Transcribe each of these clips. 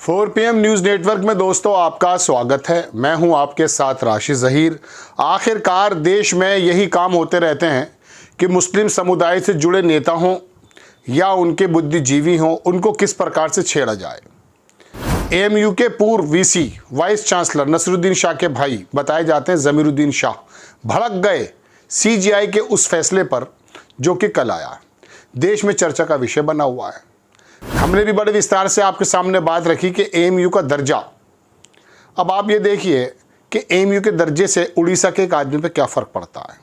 4 PM news network में दोस्तों आपका स्वागत है। मैं हूं आपके साथ राशिद ज़हीर। आखिरकार देश में यही काम होते रहते हैं कि मुस्लिम समुदाय से जुड़े नेता हों या उनके बुद्धिजीवी हों, उनको किस प्रकार से छेड़ा जाए। AMU के पूर्व VC vice chancellor Nasruddin Shah के भाई बताए जाते हैं ज़मीरुद्दीन शाह भड़क गए CGI के उस फैसले पर जो कि कल आया, देश में चर्चा का विषय बना हुआ है। हमने भी बड़े विस्तार से आपके सामने बात रखी कि AMU का दर्जा। अब आप ये देखिए कि AMU के दर्जे से उड़ीसा के एक आदमी पे क्या फ़र्क पड़ता है,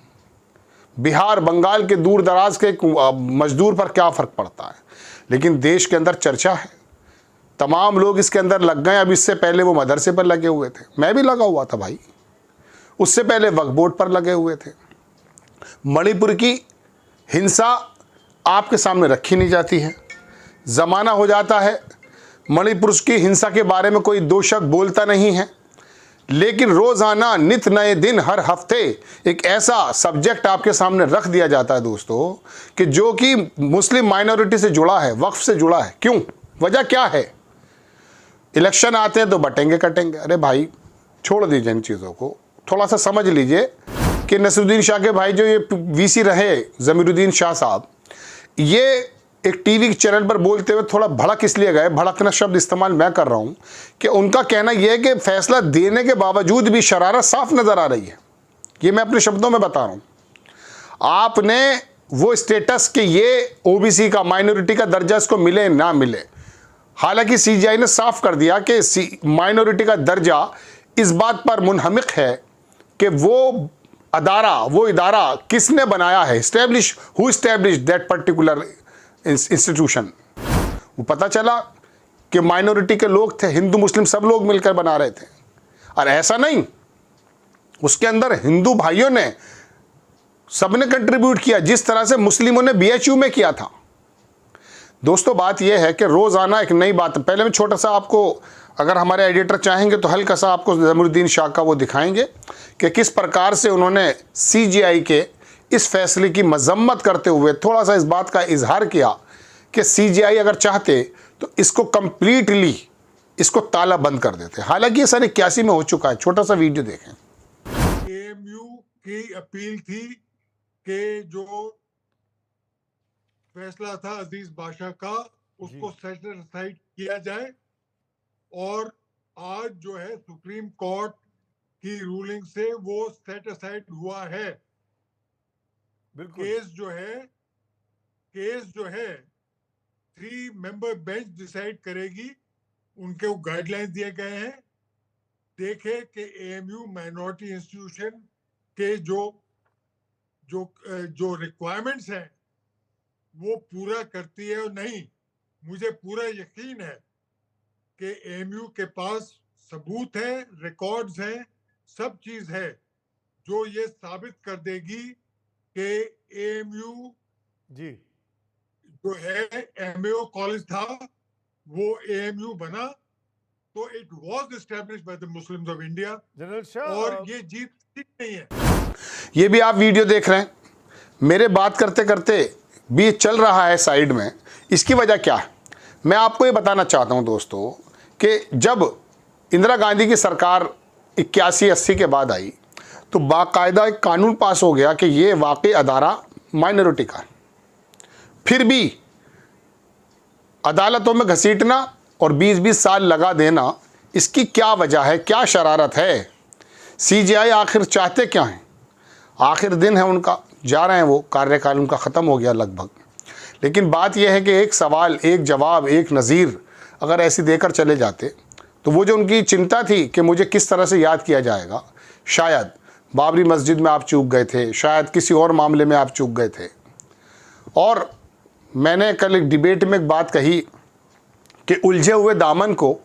बिहार बंगाल के दूर दराज के मजदूर पर क्या फ़र्क पड़ता है। लेकिन देश के अंदर चर्चा है, तमाम लोग इसके अंदर लग गए। अब इससे पहले वो मदरसे पर लगे हुए थे, मैं भी लगा हुआ था भाई, उससे पहले वक्फ बोर्ड पर लगे हुए थे। मणिपुर की हिंसा आपके सामने रखी नहीं जाती है, ज़माना हो जाता है मणिपुर की हिंसा के बारे में कोई दो शब्द बोलता नहीं है, लेकिन रोज़ाना नित नए दिन हर हफ्ते एक ऐसा सब्जेक्ट आपके सामने रख दिया जाता है दोस्तों कि जो कि मुस्लिम माइनॉरिटी से जुड़ा है, वक्फ से जुड़ा है। क्यों, वजह क्या है? इलेक्शन आते हैं तो बटेंगे कटेंगे। अरे भाई छोड़ दीजिए इन चीज़ों को, थोड़ा सा समझ लीजिए कि नसरुद्दीन शाह के भाई जो ये VC रहे ज़मीरुद्दीन शाह साहब, ये एक TV चैनल पर बोलते हुए थोड़ा भड़क इसलिए गए, भड़कना शब्द इस्तेमाल मैं कर रहा हूँ, कि उनका कहना यह है कि फैसला देने के बावजूद भी शरारत साफ नज़र आ रही है। ये मैं अपने शब्दों में बता रहा हूँ। आपने वो स्टेटस कि ये OBC का माइनॉरिटी का दर्जा इसको मिले ना मिले, हालांकि CGI ने साफ कर दिया कि माइनॉरिटी का दर्जा इस बात पर मुनहमिक है कि वो इदारा किसने बनाया है, who establish that particular institution. वो पता चला कि माइनॉरिटी के लोग थे, हिंदू मुस्लिम सब लोग मिलकर बना रहे थे। और ऐसा नहीं, उसके अंदर हिंदू भाइयों ने सबने कंट्रीब्यूट किया, जिस तरह से मुस्लिमों ने BHU में किया था। दोस्तों बात यह है कि रोज़ाना एक नई बात। पहले मैं छोटा सा आपको, अगर हमारे एडिटर चाहेंगे तो हल्का सा आपको ज़मीरुद्दीन शाह का वो दिखाएंगे कि किस प्रकार से उन्होंने CGI के इस फैसले की मजम्मत करते हुए थोड़ा सा इस बात का इजहार किया कि CGI अगर चाहते तो इसको कंप्लीटली इसको ताला बंद कर देते। हालांकि ये सन 81 में हो चुका है। छोटा सा वीडियो देखें। AMU की अपील थी कि जो फैसला था अजीज बादशाह का, उसको सेट असाइड किया जाए। और आज जो है सुप्रीम कोर्ट की रूलिंग से वो सेट असाइड हुआ है। केस जो है 3 मेंबर बेंच डिसाइड करेगी। उनके वो गाइडलाइंस दिए गए हैं। देखे कि AMU माइनॉरिटी इंस्टीट्यूशन के जो रिक्वायरमेंट्स हैं वो पूरा करती है और नहीं। मुझे पूरा यकीन है कि AMU के पास सबूत है, रिकॉर्ड्स हैं, सब चीज है जो ये साबित कर देगी कि AMU जी जो है MAO कॉलेज था वो AMU बना, तो it was established by the Muslims of India. General Shah, और ये जीत नहीं है। ये भी आप वीडियो देख रहे हैं, मेरे बात करते करते भी चल रहा है साइड में। इसकी वजह क्या है, मैं आपको ये बताना चाहता हूँ दोस्तों कि जब इंदिरा गांधी की सरकार 81-80 के बाद आई तो बाकायदा एक कानून पास हो गया कि ये वाकई अदारा माइनॉरिटी का। फिर भी अदालतों में घसीटना और 20-20 साल लगा देना, इसकी क्या वजह है, क्या शरारत है? CGI आखिर चाहते क्या हैं? आखिर दिन है उनका, जा रहे हैं वो, कार्यकाल उनका ख़त्म हो गया लगभग। लेकिन बात यह है कि एक सवाल, एक जवाब, एक नज़ीर अगर ऐसी देकर चले जाते तो वो जो उनकी चिंता थी कि मुझे किस तरह से याद किया जाएगा, शायद बाबरी मस्जिद में आप चूक गए थे, शायद किसी और मामले में आप चूक गए थे। और मैंने कल एक डिबेट में एक बात कही कि उलझे हुए दामन को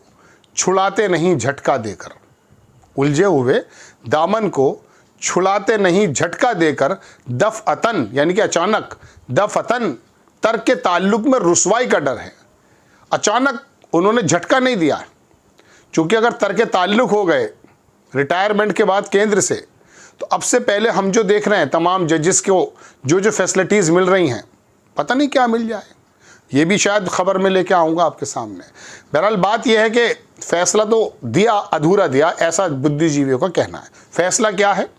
छुड़ाते नहीं झटका देकर, उलझे हुए दामन को छुड़ाते नहीं झटका देकर दफअतन, यानी कि अचानक, दफअतन तर्क के ताल्लुक में रुसवाई का डर है। अचानक उन्होंने झटका नहीं दिया, क्योंकि अगर तर्क ताल्लुक हो गए रिटायरमेंट के बाद केंद्र से, तो अब से पहले हम जो देख रहे हैं तमाम जजेस को जो फैसिलिटीज़ मिल रही हैं, पता नहीं क्या मिल जाए। ये भी शायद खबर में लेके आऊँगा आपके सामने। बहरहाल बात यह है कि फैसला तो दिया अधूरा दिया, ऐसा बुद्धिजीवियों का कहना है। फैसला क्या है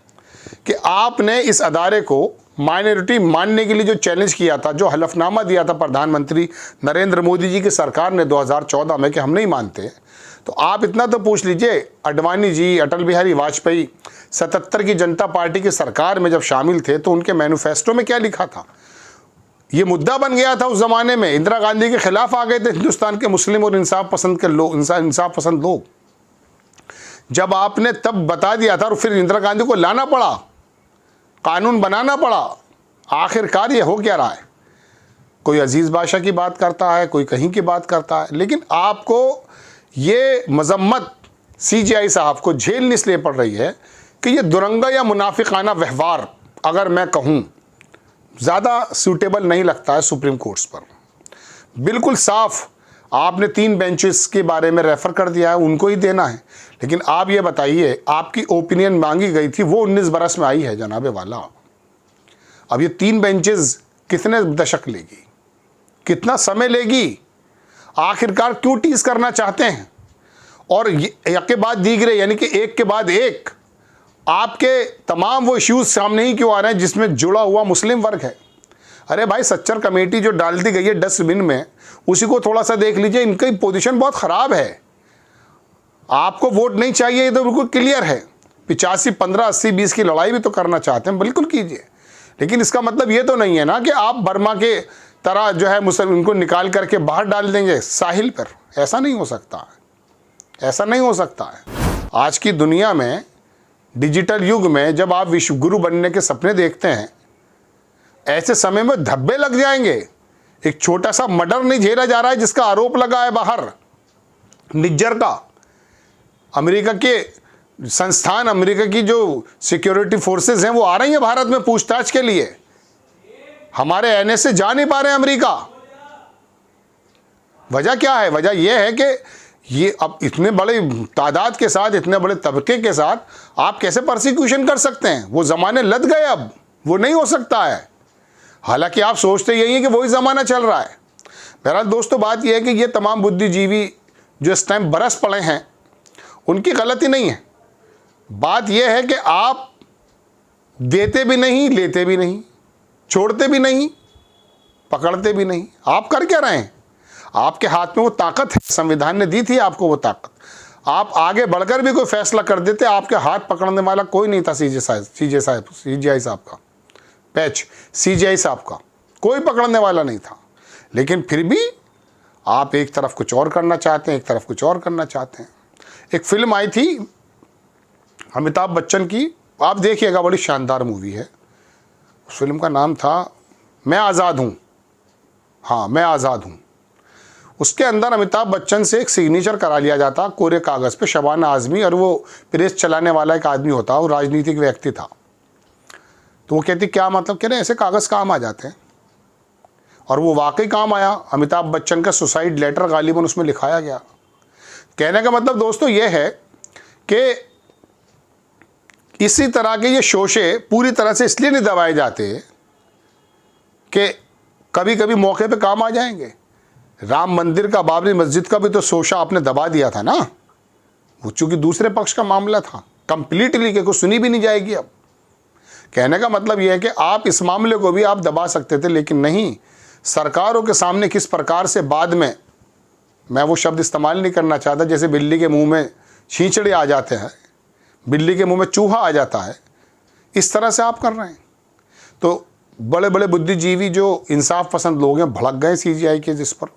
कि आपने इस अदारे को माइनॉरिटी मानने के लिए जो चैलेंज किया था, जो हलफनामा दिया था प्रधानमंत्री नरेंद्र मोदी जी की सरकार ने 2014 में कि हम नहीं मानते, तो आप इतना तो पूछ लीजिए, अडवाणी जी, अटल बिहारी वाजपेयी 77 की जनता पार्टी की सरकार में जब शामिल थे तो उनके मैनिफेस्टो में क्या लिखा था। ये मुद्दा बन गया था उस ज़माने में, इंदिरा गांधी के खिलाफ आ गए थे हिंदुस्तान के मुस्लिम और इंसाफ पसंद के लोग, इंसाफ पसंद लोग। जब आपने तब बता दिया था और फिर इंदिरा गांधी को लाना पड़ा, कानून बनाना पड़ा, आखिरकार ये हो क्या रहा है। कोई अजीज़ बादशाह की बात करता है, कोई कहीं की बात करता है, लेकिन आपको ये मजम्मत CGI साहब को झेलनी इसलिए पड़ रही है कि ये दुरंगा या मुनाफिकाना व्यवहार, अगर मैं कहूँ, ज़्यादा सूटेबल नहीं लगता है सुप्रीम कोर्ट्स पर। बिल्कुल साफ आपने 3 बेंचेस के बारे में रेफ़र कर दिया है, उनको ही देना है। लेकिन आप ये बताइए, आपकी ओपिनियन मांगी गई थी, वो 19 बरस में आई है जनाबे वाला। अब ये 3 बेंचेस कितने दशक लेगी, कितना समय लेगी, आखिरकार क्यों टीज करना चाहते हैं। और एक के बाद दीगरे, यानी कि एक के बाद एक आपके तमाम वो इश्यूज सामने ही क्यों आ रहे हैं जिसमें जुड़ा हुआ मुस्लिम वर्ग है। अरे भाई, सच्चर कमेटी जो डाल दी गई है डस्टबिन में, उसी को थोड़ा सा देख लीजिए, इनकी पोजीशन बहुत ख़राब है। आपको वोट नहीं चाहिए, ये तो बिल्कुल क्लियर है। 85, 15, 80, 20 की लड़ाई भी तो करना चाहते हैं, बिल्कुल कीजिए। लेकिन इसका मतलब ये तो नहीं है ना कि आप बर्मा के तरह जो है मुस्लिम इनको निकाल करके बाहर डाल देंगे साहिल पर। ऐसा नहीं हो सकता है, ऐसा नहीं हो सकता है। आज की दुनिया में, डिजिटल युग में, जब आप विश्व गुरु बनने के सपने देखते हैं, ऐसे समय में धब्बे लग जाएंगे। एक छोटा सा मर्डर नहीं झेला जा रहा है जिसका आरोप लगा है बाहर, निज्जर का। अमेरिका के संस्थान, अमेरिका की जो सिक्योरिटी फोर्सेस हैं, वो आ रही हैं भारत में पूछताछ के लिए। हमारे NSA जा नहीं पा रहे हैं अमेरिका। वजह क्या है? वजह यह है कि ये अब इतने बड़े तादाद के साथ, इतने बड़े तबके के साथ आप कैसे प्रोसिक्यूशन कर सकते हैं। वो ज़माने लद गए, अब वो नहीं हो सकता है। हालांकि आप सोचते यही है कि वही ज़माना चल रहा है। बहरहाल दोस्तों, बात यह है कि ये तमाम बुद्धिजीवी जो इस टाइम बरस पड़े हैं, उनकी गलती नहीं है। बात यह है कि आप देते भी नहीं, लेते भी नहीं, छोड़ते भी नहीं, पकड़ते भी नहीं। आप कर क्या रहे हैं? आपके हाथ में वो ताकत है, संविधान ने दी थी आपको वो ताकत। आप आगे बढ़कर भी कोई फैसला कर देते, आपके हाथ पकड़ने वाला कोई नहीं था। CGI साहब का पैच, CGI साहब का कोई पकड़ने वाला नहीं था। लेकिन फिर भी आप एक तरफ कुछ और करना चाहते हैं, एक तरफ कुछ और करना चाहते हैं। एक फिल्म आई थी अमिताभ बच्चन की, आप देखिएगा, बड़ी शानदार मूवी है। उस फिल्म का नाम था मैं आज़ाद हूँ। हाँ, मैं आज़ाद हूँ। उसके अंदर अमिताभ बच्चन से एक सिग्नेचर करा लिया जाता कोरे कागज़ पे, शबाना आज़मी, और वो प्रेस चलाने वाला एक आदमी होता, वो राजनीतिक व्यक्ति था। तो वो कहती क्या मतलब, कह रहे ऐसे कागज़ काम आ जाते हैं। और वो वाकई काम आया। अमिताभ बच्चन का सुसाइड लेटर गालिबन उसमें लिखाया गया। कहने का मतलब दोस्तों ये है कि इसी तरह के ये शोशे पूरी तरह से इसलिए नहीं दबाए जाते कि कभी कभी मौके पे काम आ जाएंगे। राम मंदिर का, बाबरी मस्जिद का भी तो शोशा आपने दबा दिया था ना। वो चूंकि दूसरे पक्ष का मामला था, कंप्लीटली के कुछ सुनी भी नहीं जाएगी। अब कहने का मतलब यह है कि आप इस मामले को भी आप दबा सकते थे, लेकिन नहीं। सरकारों के सामने किस प्रकार से बाद में, मैं वो शब्द इस्तेमाल नहीं करना चाहता, जैसे बिल्ली के मुंह में छींचड़े आ जाते हैं, बिल्ली के मुंह में चूहा आ जाता है, इस तरह से आप कर रहे हैं। तो बड़े बड़े बुद्धिजीवी जो इंसाफ पसंद लोग हैं भड़क गए CGI के जिस पर,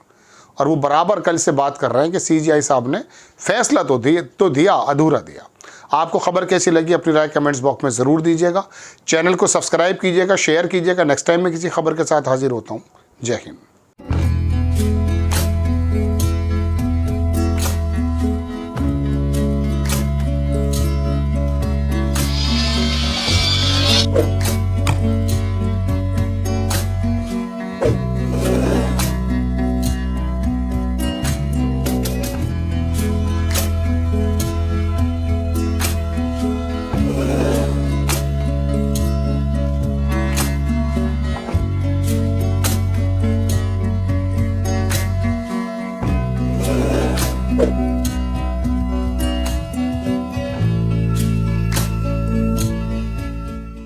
और वो बराबर कल से बात कर रहे हैं कि CGI साहब ने फैसला तो दिया, अधूरा दिया। आपको खबर कैसी लगी अपनी राय कमेंट्स बॉक्स में ज़रूर दीजिएगा। चैनल को सब्सक्राइब कीजिएगा, शेयर कीजिएगा। नेक्स्ट टाइम मैं किसी खबर के साथ हाजिर होता हूँ। जय हिंद।